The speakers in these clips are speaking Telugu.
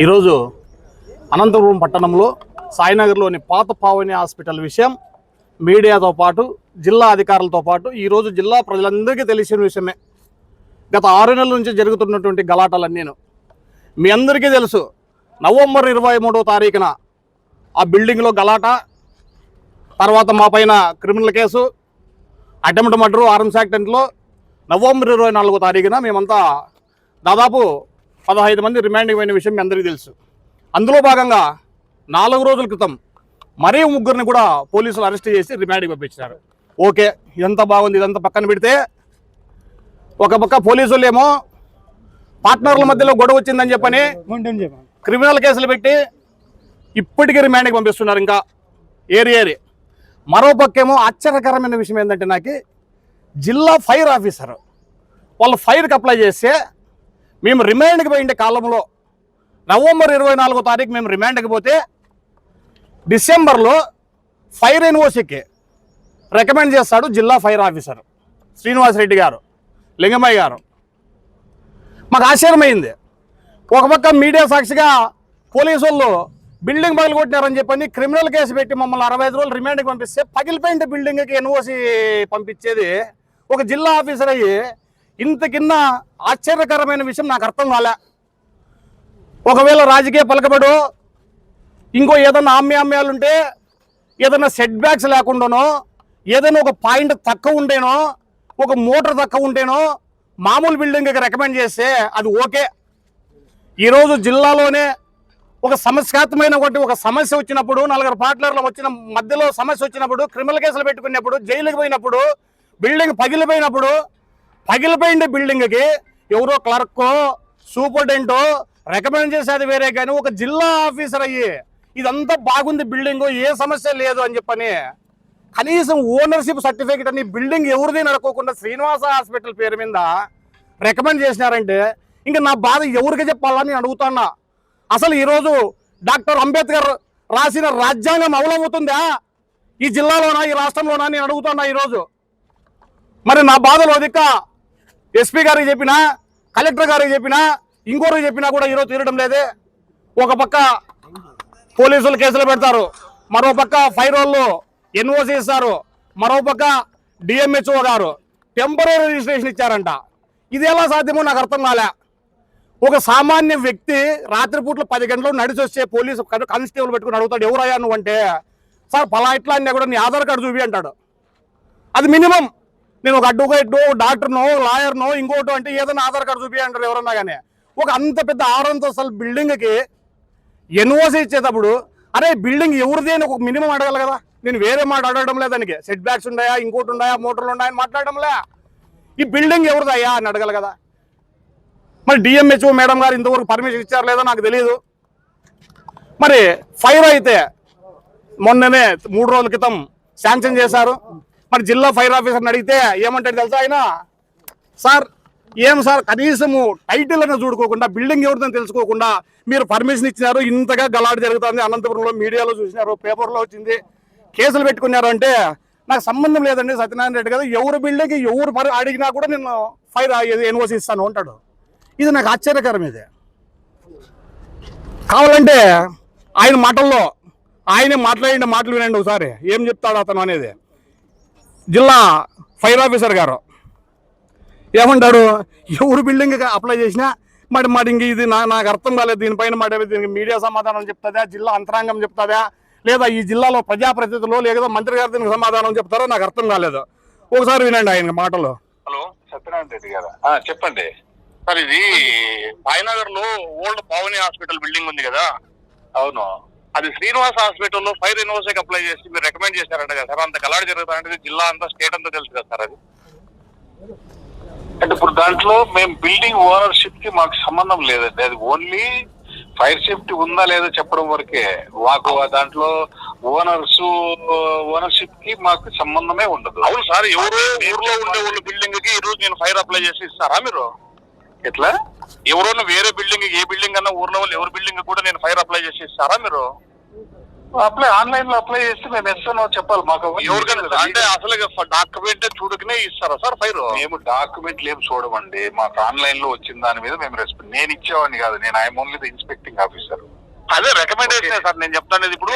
ఈరోజు అనంతపురం పట్టణంలో సాయినగర్లోని పాత పావని హాస్పిటల్ విషయం మీడియాతో పాటు జిల్లా అధికారులతో పాటు ఈరోజు జిల్లా ప్రజలందరికీ తెలిసిన విషయమే. గత 6 నెలల నుంచి జరుగుతున్నటువంటి గలాటలన్నీ మీ అందరికీ తెలుసు. నవంబర్ 23వ తారీఖున ఆ బిల్డింగ్లో గలాట, తర్వాత మా పైన criminal case, attempt murder, arms యాక్సిడెంట్లో నవంబర్ 24వ తారీఖున మేమంతా దాదాపు 15 మంది రిమాండింగ్ అయిన విషయం మీ అందరికీ తెలుసు. అందులో భాగంగా 4 రోజుల క్రితం మరీ 3 కూడా పోలీసులు అరెస్ట్ చేసి రిమాండ్కి పంపించారు. ఓకే, ఇదంతా బాగుంది. ఇదంతా పక్కన పెడితే ఒక పక్క పోలీసులు ఏమో పార్ట్నర్ల మధ్యలో గొడవ వచ్చిందని చెప్పని క్రిమినల్ కేసులు పెట్టి ఇప్పటికీ రిమాండ్కి పంపిస్తున్నారు. ఇంకా ఏరి మరో పక్కేమో ఆశ్చర్యకరమైన విషయం ఏంటంటే, నాకు జిల్లా ఫైర్ ఆఫీసర్ వాళ్ళు ఫైర్కి అప్లై చేస్తే మేము రిమాండ్కి పోయిండే కాలంలో నవంబర్ 24వ తారీఖు మేము రిమాండ్కి పోతే డిసెంబర్లో ఫైర్ ఎన్ఓసికి రికమెండ్ చేస్తాడు జిల్లా ఫైర్ ఆఫీసర్ శ్రీనివాసరెడ్డి గారు, లింగమయ్య గారు. మాకు ఆశ్చర్యమైంది. ఒక పక్క మీడియా సాక్షిగా పోలీసు వాళ్ళు బిల్డింగ్ పగలగొట్టినారని చెప్పని క్రిమినల్ కేసు పెట్టి మమ్మల్ని 65 రోజులు రిమాండ్కి పంపిస్తే పగిలిపోయింది బిల్డింగ్కి ఎన్ఓసి పంపించేది ఒక జిల్లా ఆఫీసర్ అయ్యి ఇంత కింద ఆశ్చర్యకరమైన విషయం నాకు అర్థం కాలే. ఒకవేళ రాజకీయ పలకబడు ఇంకో ఏదైనా ఆమ్యాలుంటే, ఏదైనా సెట్ బ్యాక్స్ లేకుండానో, ఏదైనా ఒక పాయింట్ తక్కువ ఉంటేనో, ఒక మోటార్ తక్కువ ఉంటేనో మామూలు బిల్డింగ్కి రికమెండ్ చేస్తే అది ఓకే. ఈరోజు జిల్లాలోనే ఒక సమస్యాత్మకమైన ఒక సమస్య వచ్చినప్పుడు, 4 పార్ట్నర్లు వచ్చిన మధ్యలో సమస్య వచ్చినప్పుడు, క్రిమినల్ కేసులు పెట్టుకున్నప్పుడు, జైలుకి పోయినప్పుడు, బిల్డింగ్ పగిలిపోయింది బిల్డింగ్కి ఎవరో క్లర్కో సూపరింటెండెంటో రికమెండ్ చేసేది వేరే, కానీ ఒక జిల్లా ఆఫీసర్ అయ్యి ఇదంతా బాగుంది బిల్డింగ్, ఏ సమస్య లేదు అని చెప్పని కనీసం ఓనర్షిప్ సర్టిఫికేట్ అని బిల్డింగ్ ఎవరిది నడుకోకుండా శ్రీనివాస హాస్పిటల్ పేరు మీద రికమెండ్ చేసినారంటే ఇంకా నా బాధ ఎవరికి చెప్పాలని అడుగుతున్నా. అసలు ఈరోజు డాక్టర్ అంబేద్కర్ రాసిన రాజ్యాంగం అమలవుతుందా ఈ జిల్లాలోనా, ఈ రాష్ట్రంలోనా నేను అడుగుతున్నా ఈరోజు. మరి నా బాధలో దిక్క ఎస్పీ గారికి చెప్పినా, కలెక్టర్ గారికి చెప్పినా, ఇంకోరికి చెప్పినా కూడా ఈరోజు తీరడం లేదే. ఒక పక్క పోలీసులు కేసులు పెడతారు, మరో పక్క ఫైర్ వాళ్ళు ఎన్ఓసి ఇస్తారు, మరో పక్క డిఎంహెచ్ఓ గారు టెంపరీ రిజిస్ట్రేషన్ ఇచ్చారంట. ఇది ఎలా సాధ్యమో నాకు అర్థం కాలే. ఒక సామాన్య వ్యక్తి రాత్రిపూట్లు 10 గంటలు నడిచి వచ్చే పోలీసు కానిస్టేబుల్ పెట్టుకుని అడుగుతాడు, ఎవరయ్యా నువ్వు అంటే, సార్ పలా ఇట్లా అన్నా కూడా నీ ఆధార్ కార్డు చూపి అంటాడు. అది మినిమం. నేను ఒక అడ్వకేట్, డాక్టర్నో, లాయర్నో, ఇంకోటో అంటే ఏదైనా ఆధార్ కార్డు చూపి అంటారు ఎవరన్నా కానీ. ఒక అంత పెద్ద 6 అంతస్తుల బిల్డింగ్కి ఎన్ఓసి ఇచ్చేటప్పుడు అరే బిల్డింగ్ ఎవరిది అని ఒక మినిమం అడగాలి కదా. నేను వేరే మాట అడగడం లేదు, దానికి సెట్ బ్యాక్స్ ఉన్నాయా, ఇంకోటి ఉన్నాయా, మోటార్లు ఉన్నాయని మాట్లాడడంలే. ఈ బిల్డింగ్ ఎవరిదయ్యా అని అడగాలి కదా. మరి డిఎంహెచ్ఓ మేడం గారు ఇంతవరకు పర్మిషన్ ఇచ్చారు లేదో నాకు తెలియదు. మరి ఫైర్ అయితే మొన్ననే 3 రోజుల క్రితం శాంక్షన్ చేశారు. మరి జిల్లా ఫైర్ ఆఫీసర్ని అడిగితే ఏమంటాడు తెలుసా ఆయన, సార్ ఏం సార్ కనీసము టైటిల్ అని చూడుకోకుండా, బిల్డింగ్ ఎవరిదని తెలుసుకోకుండా మీరు పర్మిషన్ ఇచ్చినారు, ఇంతగా గలాట జరుగుతుంది, అనంతపురంలో మీడియాలో చూసినారు, పేపర్లో వచ్చింది, కేసులు పెట్టుకున్నారు అంటే నాకు సంబంధం లేదండి సత్యనారాయణ రెడ్డి కదా, ఎవరు బిల్డింగ్ ఎవరు అడిగినా కూడా నేను ఫైర్ ఎన్ఓసి ఇస్తాను అంటాడు. ఇది నాకు ఆశ్చర్యకరం. ఇది కావాలంటే ఆయన మాటల్లో ఆయనే మాట్లాడిన మాటలు వినండి ఒకసారి, ఏం చెప్తాడు అతను అనేది. జిల్లా ఫైర్ ఆఫీసర్ గారు ఏమంటాడు, ఎవరు బిల్డింగ్ అప్లై చేసినా మరి ఇంక ఇది నాకు అర్థం కాలేదు. దీనిపైన దీనికి మీడియా సమాధానం చెప్తుందా, జిల్లా అంతరాంగం చెప్తుందా, లేదా ఈ జిల్లాలో ప్రజాప్రతినిధులు లేదా మంత్రి గారు దీనికి సమాధానం చెప్తారో నాకు అర్థం కాలేదు. ఒకసారి వినండి ఆయన మాటలు. హలో, సత్యనారాయణ రెడ్డి గారు చెప్పండి సార్. ఇది సాయినగర్ లో ఓల్డ్ పావని హాస్పిటల్ బిల్డింగ్ ఉంది కదా. అవును, అది శ్రీనివాస హాస్పిటల్లో ఫైర్ ఎన్ఓసికి అప్లై చేసి మీరు రికమెండ్ చేశారంట కదా సార్. అంత గలాడ జరుగుతుందంటే జిల్లా అంతా, స్టేట్ అంతా తెలుసు కదా సార్. అది అంటే ఇప్పుడు దాంట్లో మేము బిల్డింగ్ ఓనర్షిప్ కి మాకు సంబంధం లేదండి. అది ఓన్లీ ఫైర్ సేఫ్టీ ఉందా లేదా చెప్పడం వరకే. మాకు దాంట్లో ఓనర్షిప్ కి మాకు సంబంధమే ఉండదు. అవును సార్, ఎవరు ఊర్లో ఉండే వాళ్ళ బిల్డింగ్ కి ఈ రోజు నేను ఫైర్ అప్లై చేసి ఇస్తారా మీరు? ఎట్లా ఎవరైనా వేరే బిల్డింగ్, ఏ బిల్డింగ్ అన్నా ఊర్లో వాళ్ళు ఎవరి బిల్డింగ్ కూడా నేను ఫైర్ అప్లై చేసి ఇస్తారా మీరు? అప్లై ఆన్లైన్ లో అప్లై చేస్తే మేము ఎస్తానో చెప్పాలి మాకు. ఎవరికైనా అంటే అసలు డాక్యుమెంట్ చూడకనే ఇస్తారా సార్ ఫైర్? మేము డాక్యుమెంట్లు ఏం చూడమండి, మాకు ఆన్లైన్ లో వచ్చిన దాని మీద మేము రెస్పాండ్. నేను ఇచ్చేవాడిని కాదు, నేను I'm only the inspecting officer. అదే రికమెండేషన్ సార్ నేను చెప్తాను. ఇప్పుడు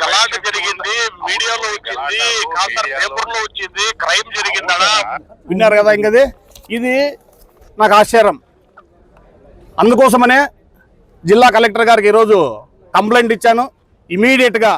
గలాట జరిగింది, మీడియాలో వచ్చింది, పేపర్ లో వచ్చింది, క్రైమ్ జరిగిందా? విన్నారు కదా. ఇంకది ఇది నాకు ఆశ్చర్యం. అందుకోసమనే జిల్లా కలెక్టర్ గారికి ఈరోజు కంప్లైంట్ ఇచ్చాను. ఇమీడియట్గా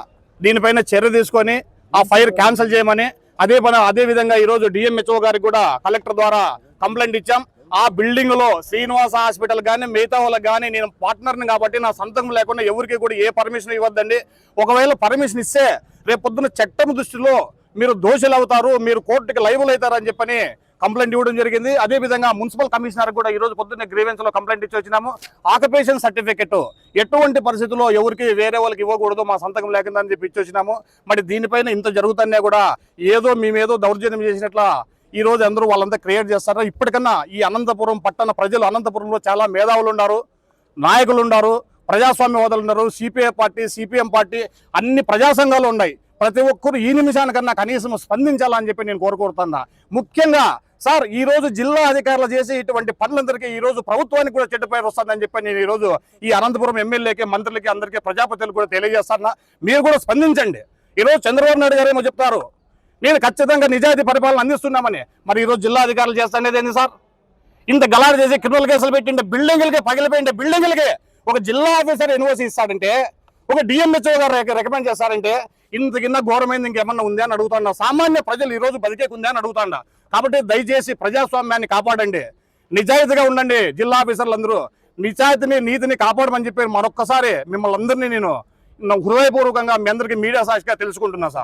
దీనిపైన చర్య తీసుకొని ఆ ఫైర్ క్యాన్సిల్ చేయమని, అదే విధంగా ఈరోజు డిఎంహెచ్ఓ గారికి కూడా కలెక్టర్ ద్వారా కంప్లైంట్ ఇచ్చాం. ఆ బిల్డింగ్ లో శ్రీనివాస హాస్పిటల్ కానీ మిగతా వాళ్ళకి కానీ నేను పార్ట్నర్ని కాబట్టి నా సంతకం లేకుండా ఎవరికి కూడా ఏ పర్మిషన్ ఇవ్వద్దండి. ఒకవేళ పర్మిషన్ ఇస్తే రేపు పొద్దున్న చట్టం దృష్టిలో మీరు దోషులు అవుతారు, మీరు కోర్టుకి లైబుల్ అవుతారని చెప్పని కంప్లైంట్ ఇవ్వడం జరిగింది. అదేవిధంగా మున్సిపల్ కమిషనర్ కూడా ఈరోజు పొద్దున్నే గ్రీవెన్స్ లో కంప్లైంట్ ఇచ్చి వచ్చినాము. ఆక్యుపేషన్ సర్టిఫికెట్ ఎటువంటి పరిస్థితుల్లో ఎవరికి వేరే వాళ్ళకి ఇవ్వకూడదు, మా సంతకం లేకుండా అని చెప్పి ఇచ్చి వచ్చినాము. మరి దీనిపైన ఇంత జరుగుతున్నా కూడా మేమేదో దౌర్జన్యం చేసినట్ల ఈ రోజు అందరూ వాళ్ళంతా క్రియేట్ చేస్తారా? ఇప్పటికన్నా ఈ అనంతపురం పట్టణ ప్రజలు, అనంతపురంలో చాలా మేధావులు ఉన్నారు, నాయకులు ఉన్నారు, ప్రజాస్వామ్యవాదులు ఉన్నారు, సిపిఐ పార్టీ, సిపిఎం పార్టీ, అన్ని ప్రజా సంఘాలు ఉన్నాయి. ప్రతి ఒక్కరు ఈ నిమిషానికన్నా కనీసం స్పందించాలని చెప్పి నేను కోరుకుంటున్నా. ముఖ్యంగా సార్ ఈ రోజు జిల్లా అధికారులు చేసి ఇటువంటి పనులందరికీ ఈ రోజు ప్రభుత్వానికి కూడా చెడ్డ పేరు వస్తుందని చెప్పి నేను ఈ రోజు ఈ అనంతపురం ఎమ్మెల్యేకి, మంత్రులకి, అందరికీ, ప్రజాపతులకు కూడా తెలియజేస్తున్నా. మీరు కూడా స్పందించండి. ఈరోజు చంద్రబాబు నాయుడు గారు ఏమో చెప్తారు, నేను ఖచ్చితంగా నిజాయితీ పరిపాలన అందిస్తున్నామని. మరి ఈరోజు జిల్లా అధికారులు చేస్తానేది ఏంది సార్? ఇంత గలాడు చేసి క్రిమినల్ కేసులు పెట్టింటే, బిల్డింగ్లకే పగిలిపోయింటే, బిల్డింగ్లకే ఒక జిల్లా ఆఫీసర్ ఎన్ఓసి ఇస్తాడంటే, ఒక డిఎంహెచ్ఓ గారు రికమెండ్ చేస్తారంటే, ఇంత కింద ఘోరమైంది ఇంకేమన్నా ఉందా అని అడుగుతాడా. సామాన్య ప్రజలు ఈ రోజు బతికేకుందా అని అడుగుతాడా. కాబట్టి దయచేసి ప్రజాస్వామ్యాన్ని కాపాడండి, నిజాయితీగా ఉండండి. జిల్లా ఆఫీసర్లు అందరూ నిజాయితీని, నీతిని కాపాడమని చెప్పి మరొక్కసారి మిమ్మల్ని అందరినీ నేను హృదయపూర్వకంగా మీ అందరికీ మీడియా సాక్షిగా తెలుసుకుంటున్నా సార్.